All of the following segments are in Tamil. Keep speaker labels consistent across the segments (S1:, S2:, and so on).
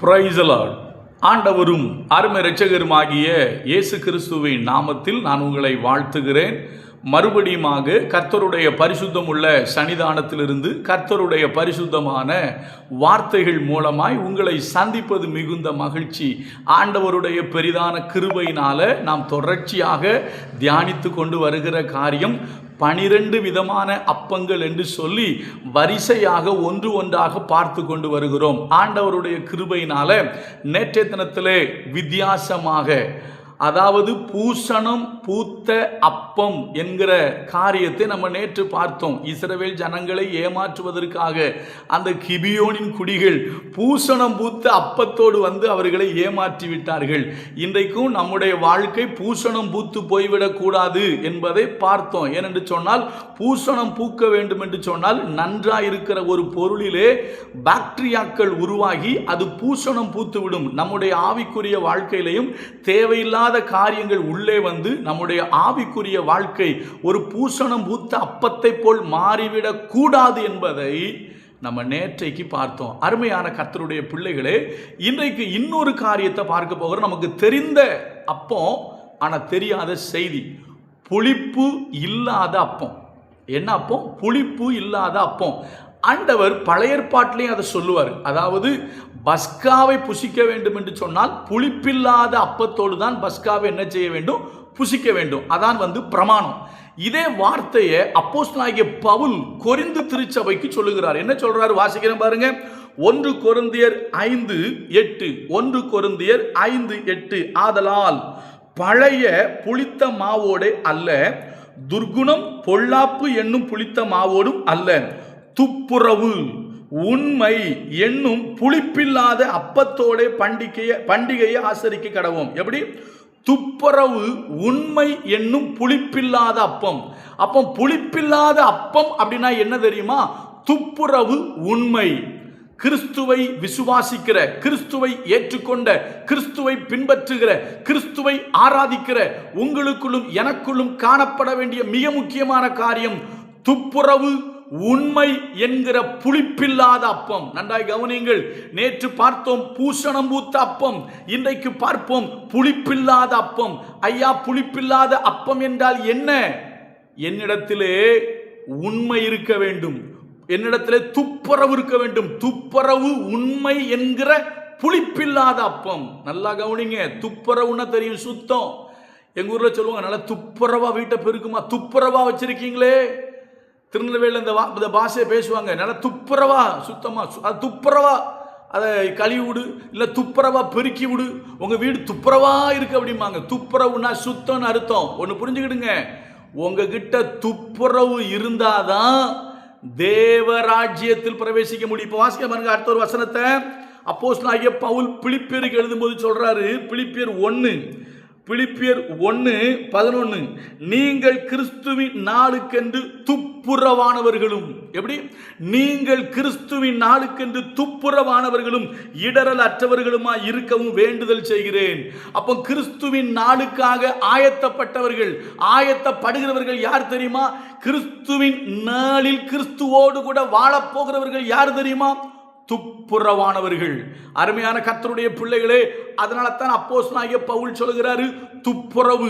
S1: Praise the Lord. ஆண்டவரும் அருமை இரட்சகருமாகிய இயேசு கிறிஸ்துவின் நாமத்தில் நான் உங்களை வாழ்த்துகிறேன். மறுபடியுமாக கர்த்தருடைய பரிசுத்தமுள்ள சன்னிதானத்திலிருந்து கர்த்தருடைய பரிசுத்தமான வார்த்தைகள் மூலமாய் உங்களை சந்திப்பது மிகுந்த மகிழ்ச்சி. ஆண்டவருடைய பெரிதான கிருபையினால நாம் தொடர்ச்சியாக தியானித்து கொண்டு வருகிற காரியம் 12 விதமான அப்பங்கள் என்று சொல்லி வரிசையாக ஒன்று ஒன்றாக பார்த்து கொண்டு வருகிறோம். ஆண்டவருடைய கிருபையினால நேற்றைய தினத்திலே வித்தியாசமாக, அதாவது பூசணம் பூத்த அப்பம் என்கிற காரியத்தை நம்ம நேற்று பார்த்தோம். இஸ்ரவேல் ஜனங்களை ஏமாற்றுவதற்காக அந்த கிபியோனின் குடிகள் பூசணம் பூத்த அப்பத்தோடு வந்து அவர்களை ஏமாற்றி விட்டார்கள். இன்றைக்கும் நம்முடைய வாழ்க்கை பூசணம் பூத்து போய்விடக் கூடாது என்பதை பார்த்தோம். ஏனென்று சொன்னால், பூசணம் பூக்க வேண்டும் என்று சொன்னால் நன்றாயிருக்கிற ஒரு பொருளிலே பாக்டீரியாக்கள் உருவாகி அது பூசணம் பூத்துவிடும். நம்முடைய ஆவிக்குரிய வாழ்க்கையிலையும் தேவையில்லாத காரியங்கள் உள்ளே வந்து நம்முடைய ஆவிக்குரிய வாழ்க்கை ஒரு பூசணம் பூத்த அப்பத்தை போல் மாறிவிடக் கூடாது என்பதை நம்ம நேற்றைக்கு பார்த்தோம். அருமையான கர்த்தருடைய பிள்ளைகளே, இன்றைக்கு இன்னொரு காரியத்தை பார்க்க போகிறோம். நமக்கு தெரிந்த அப்பம், ஆனால் தெரியாத செய்தி. புளிப்பு இல்லாத அப்பம். என்ன அப்பம்? புளிப்பு இல்லாத அப்பம். ஆண்டவர் பழைய ஏற்பாட்டிலையும் அதை சொல்லுவார். அதாவது பஸ்காவை புசிக்க வேண்டும் என்று சொன்னால் புளிப்பில்லாத அப்பத்தோடு தான் பஸ்காவை என்ன செய்ய வேண்டும்? புசிக்க வேண்டும். அதான் பிரமாணம். இதே வார்த்தையை அப்போஸ்தலனாகிய பவுல் கொரிந்து திருச்சபைக்கு சொல்லுகிறார். என்ன சொல்றாரு? வாசிக்கிறேன் பாருங்க. 1 கொரிந்தியர் 5:8. 1 கொரிந்தியர் 5:8. ஆதலால் பழைய புளித்த மாவோடே அல்ல, துர்குணம் பொல்லாப்பு என்னும் புளித்த மாவோடும் அல்ல, துப்புரவு உண்மை என்னும் புளிப்பில்லாத அப்பத்தோட பண்டிகையை ஆசரிக்க கடவோம். எப்படி? துப்புரவு உண்மை என்னும் புளிப்பில்லாத அப்பம். அப்போ புளிப்பில்லாத அப்பம் அப்படின்னா என்ன தெரியுமா? துப்புரவு உண்மை. கிறிஸ்துவை விசுவாசிக்கிற, கிறிஸ்துவை ஏற்றுக்கொண்ட, கிறிஸ்துவை பின்பற்றுகிற, கிறிஸ்துவை ஆராதிக்கிற உங்களுக்குள்ளும் எனக்குள்ளும் காணப்பட வேண்டிய மிக முக்கியமான காரியம் துப்புரவு உண்மை என்கிற புளிப்பில்லாத அப்பம். நன்றாய் கவனியுங்கள். நேற்று பார்த்தோம் பூசணம் பூத்த அப்பம், இன்றைக்கு பார்ப்போம் புளிப்பில்லாத அப்பம். ஐயா, புளிப்பில்லாத அப்பம் என்றால் என்ன? என்னிடத்திலே உண்மை இருக்க வேண்டும், என்னிடத்திலே துப்புரவு இருக்க வேண்டும். துப்புரவு உண்மை என்கிற புளிப்பில்லாத அப்பம். நல்லா கவனிங்க. துப்புரவுன்னா தெரியும், சுத்தம். எங்க ஊர்ல சொல்லுவாங்க, நல்லா துப்புரவா வீட்டை பெருக்குமா, துப்புரவா வச்சிருக்கீங்களே. திருநெல்வேலியில் இந்த பாஷையை பேசுவாங்க. நல்லா துப்புரவா, சுத்தமா, அது துப்புரவா அதை கழுவி விடு, இல்லை துப்புரவா பெருக்கி விடு, உங்க வீடு துப்புரவா இருக்கு அப்படிம்பாங்க. துப்புரவுனா சுத்தம்னு அர்த்தம். ஒன்று புரிஞ்சுக்கிடுங்க, உங்ககிட்ட துப்புரவு இருந்தாதான் தேவராஜ்யத்தில் பிரவேசிக்க முடியும். இப்போ வாசிக்க பாருங்க அடுத்த ஒரு வசனத்தை. அப்போஸ்தலனாகிய பவுல் பிலிப்பியருக்கு எழுதும்போது சொல்றாரு. பிலிப்பியர் 1:11. நீங்கள் கிறிஸ்துவின் நாளுக்கென்று துப்புரவானவர்களும். எப்படி? நீங்கள் கிறிஸ்துவின் நாளுக்கென்று துப்புரவானவர்களும் இடரல் அற்றவர்களுமாய் இருக்கவும் வேண்டுதல் செய்கிறேன். அப்போ கிறிஸ்துவின் நாளுக்காக ஆயத்தப்பட்டவர்கள், ஆயத்தப்படுகிறவர்கள் யார் தெரியுமா? கிறிஸ்துவின் நாளில் கிறிஸ்துவோடு கூட வாழப்போகிறவர்கள் யார் தெரியுமா? துப்புரவானவர்கள். அருமையான கர்த்தருடைய பிள்ளைகளே, அதனால தான் அப்போஸ்தலனாகிய பவுல் சொல்கிறாரு, துப்புரவு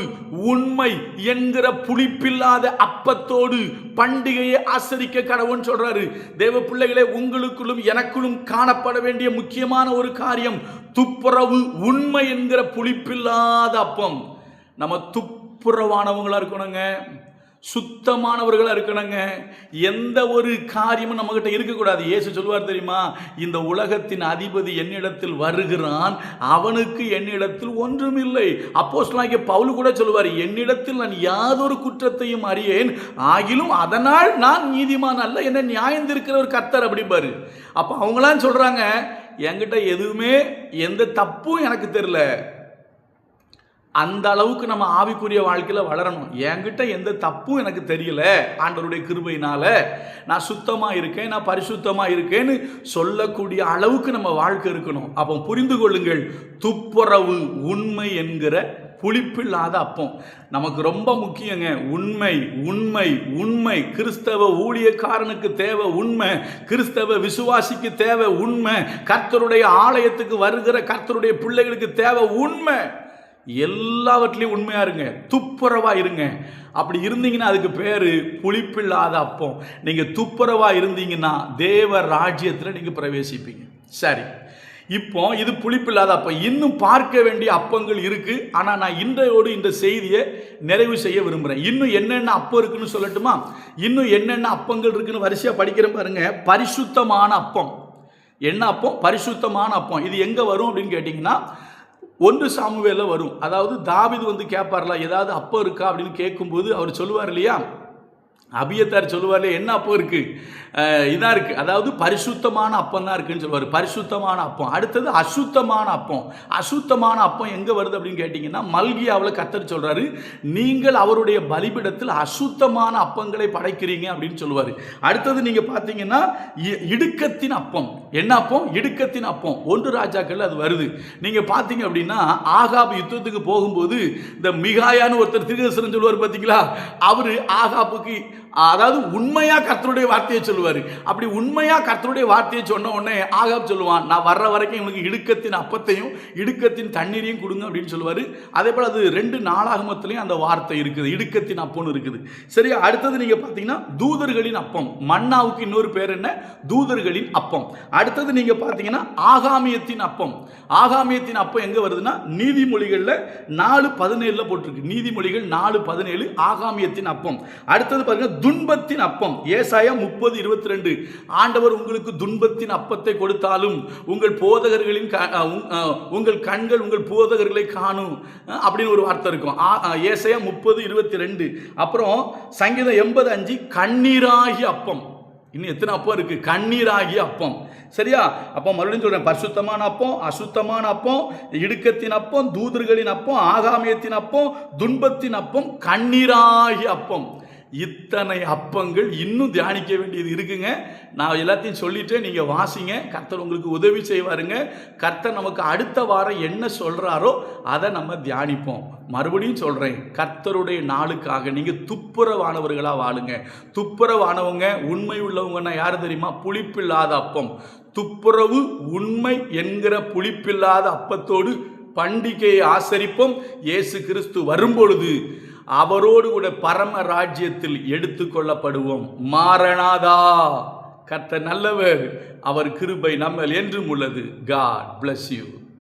S1: உண்மை என்கிற புளிப்பில்லாத அப்பத்தோடு பண்டிகையை ஆசரிக்க கடவுன்னு சொல்றாரு. தேவ பிள்ளைகளே, உங்களுக்குள்ளும் எனக்குள்ளும் காணப்பட வேண்டிய முக்கியமான ஒரு காரியம் துப்புரவு உண்மை என்கிற புளிப்பில்லாத அப்பம். நம்ம துப்புரவானவங்களா இருக்கணுங்க, சுத்தமானவர்களா இருக்கணுங்க. எந்த ஒரு காரியமும் நம்ம கிட்ட இருக்கக்கூடாது. இயேசு சொல்வார் தெரியுமா? இந்த உலகத்தின் அதிபதி என்னிடத்தில் வருகிறான், அவனுக்கு என்னிடத்தில் ஒன்றும் இல்லை. அப்போஸ்தலனாகிய பவுல் கூட சொல்வார், என்னிடத்தில் நான் யாதொரு குற்றத்தையும் அறியேன், ஆகிலும் அதனால் நான் நீதிமான் அல்ல, என்ன நியாயந்திருக்கிற ஒரு கர்த்தர் அப்படிம்பாரு. அப்ப அவங்களாம் சொல்றாங்க, என்கிட்ட எதுவுமே எந்த தப்பும் எனக்கு தெரியல. அந்த அளவுக்கு நம்ம ஆவிக்குரிய வாழ்க்கையில் வளரணும். என்கிட்ட எந்த தப்பும் எனக்கு தெரியல, ஆண்டவருடைய கிருபையினால நான் சுத்தமாக இருக்கேன், நான் பரிசுத்தமாக இருக்கேன்னு சொல்லக்கூடிய அளவுக்கு நம்ம வாழ்க்கை இருக்கணும். அப்போ புரிந்து கொள்ளுங்கள், துப்புரவு உண்மை என்கிற புளிப்பில்லாத அப்பம். நமக்கு ரொம்ப முக்கியங்க. உண்மை உண்மை உண்மை. கிறிஸ்தவ ஊழியக்காரனுக்கு தேவை உண்மை, கிறிஸ்தவ விசுவாசிக்கு தேவை உண்மை, கர்த்தருடைய ஆலயத்துக்கு வருகிற கர்த்தருடைய பிள்ளைகளுக்கு தேவை உண்மை. எல்லாவற்றிலையும் உண்மையா இருங்க, துப்புரவா இருங்க. அப்படி இருந்தீங்கன்னா அதுக்கு பேரு புளிப்பில்லாத அப்பம். நீங்க துப்புரவா இருந்தீங்கன்னா தேவ ராஜ்யத்தில் நீங்க பிரவேசிப்பீங்க. சரி, இப்போ இது புளிப்பில்லாத அப்பம். இன்னும் பார்க்க வேண்டிய அப்பங்கள் இருக்கு. ஆனா நான் இன்றையோடு இந்த செய்தியை நிறைவு செய்ய விரும்புறேன். இன்னும் என்னென்ன அப்பம் இருக்குன்னு சொல்லட்டுமா? இன்னும் என்னென்ன அப்பங்கள் இருக்குன்னு வரிசையா படிக்கிறேன் பாருங்க. பரிசுத்தமான அப்பம். என்ன அப்பம்? பரிசுத்தமான அப்பம். இது எங்க வரும் அப்படின்னு கேட்டீங்கன்னா 1 சாமுவேல்ல வரும். அதாவது தாவீது கேட்பார்ல, ஏதாவது அப்பம் இருக்கா அப்படின்னு கேட்கும்போது அவர் சொல்லுவார் இல்லையா, அபியத்தார் சொல்லுவார், என்ன அப்பம் இருக்கு? இதான் இருக்கு. அதாவது பரிசுத்தமான அப்பம் தான் இருக்குன்னு சொல்லுவார். பரிசுத்தமான அப்பம். அடுத்தது அசுத்தமான அப்பம். அசுத்தமான அப்பம் எங்க வருது அப்படின்னு கேட்டீங்கன்னா மல்கியாவில் கர்த்தர் சொல்றாரு, நீங்கள் அவருடைய பலிபீடத்தில் அசுத்தமான அப்பங்களை படைக்கிறீங்க அப்படின்னு சொல்லுவார். அடுத்தது நீங்க பார்த்தீங்கன்னா இடுக்கத்தின் அப்பம். என்ன அப்பம்? இடுக்கத்தின் அப்பம். 1 ராஜாக்கள் அது வருது. நீங்க பார்த்தீங்க அப்படின்னா ஆகாப் யுத்தத்துக்கு போகும்போது இந்த மிகாயான்னு ஒருத்தர் தீர்க்கதரிசனம் சொல்லுவார் பார்த்தீங்களா, அவரு ஆகாப்புக்கு அதாவது உண்மையா கர்த்தருடைய வார்த்தையை சொல்லுவார். அப்படி உண்மையா கர்த்தருடைய வார்த்தையை சொன்ன உடனே ஆகாப் சொல்லுவான், நான் வர்ற வரைக்கும் இவனுக்கு இடுக்கத்தின் அப்பத்தையும் இடுக்கத்தின் தண்ணீரையும் கொடுங்க அப்படின்னு சொல்லுவார். அதே போல் அது 2 நாளாகமத்திலையும் அந்த வார்த்தை இருக்குது, இடுக்கத்தின் அப்பம்னு இருக்குது. சரி, அடுத்தது நீங்க பார்த்தீங்கன்னா தூதர்களின் அப்பம். மன்னாவுக்கு இன்னொரு பேர் என்ன? தூதர்களின் அப்பம். அடுத்தது நீங்க பார்த்தீங்கன்னா ஆகாமியத்தின் அப்பம். ஆகாமியத்தின் அப்பம் எங்க வருதுன்னா நீதிமொழிகளில் 4:17 போட்டிருக்கு. நீதிமொழிகள் 4:17 ஆகாமியத்தின் அப்பம். அடுத்தது பாருங்க துன்பத்தின் அப்பம். ஏசாயா 30:22 ஆண்டவர் உங்களுக்கு துன்பத்தின் அப்பத்தை கொடுத்தாலும் உங்கள் போதகர்களின் உங்கள் கண்கள் உங்கள் போதகர்களை காணும் அப்படின்னு ஒரு வார்த்தை இருக்கும். ஏசாயா 30:22. அப்புறம் சங்கீதம் 85 கண்ணீராகி அப்பம். இன்னும் எத்தனை அப்பம் இருக்கு? கண்ணீராகிய அப்பம். சரியா? அப்போ மறுபடியும் சொல்றேன், பரிசுத்தமான அப்பம், அசுத்தமான அப்பம், இடுக்கத்தின் அப்பம், தூதர்களின் அப்பம், ஆகாமியத்தின் அப்பம், துன்பத்தின் அப்பம், கண்ணீராகிய அப்பம். இத்தனை அப்பங்கள் இன்னும் தியானிக்க வேண்டியது இருக்குங்க. நான் எல்லாத்தையும் சொல்லிட்டு நீங்க வாசிங்க. கர்த்தர் உங்களுக்கு உதவி செய்வாருங்க. கர்த்தர் நமக்கு அடுத்த வாரம் என்ன சொல்றாரோ அதை நம்ம தியானிப்போம். மறுபடியும் சொல்றேன், கர்த்தருடைய நாளுக்காக நீங்க துப்புரவானவர்களா வாழுங்க. துப்புரவானவங்க, உண்மை உள்ளவங்கன்னா யாரு தெரியுமா? புளிப்பில்லாத அப்பம். துப்புரவு உண்மை என்கிற புளிப்பில்லாத அப்பத்தோடு பண்டிகையை ஆசரிப்போம். இயேசு கிறிஸ்து வரும்பொழுது அவரோடு கூட பரம ராஜ்யத்தில் எடுத்துக்கொள்ளப்படுவோம். மாரநாதா. கர்த்தர் நல்லவர், அவர் கிருபை நம்மேல் என்றும் உள்ளது. God bless you.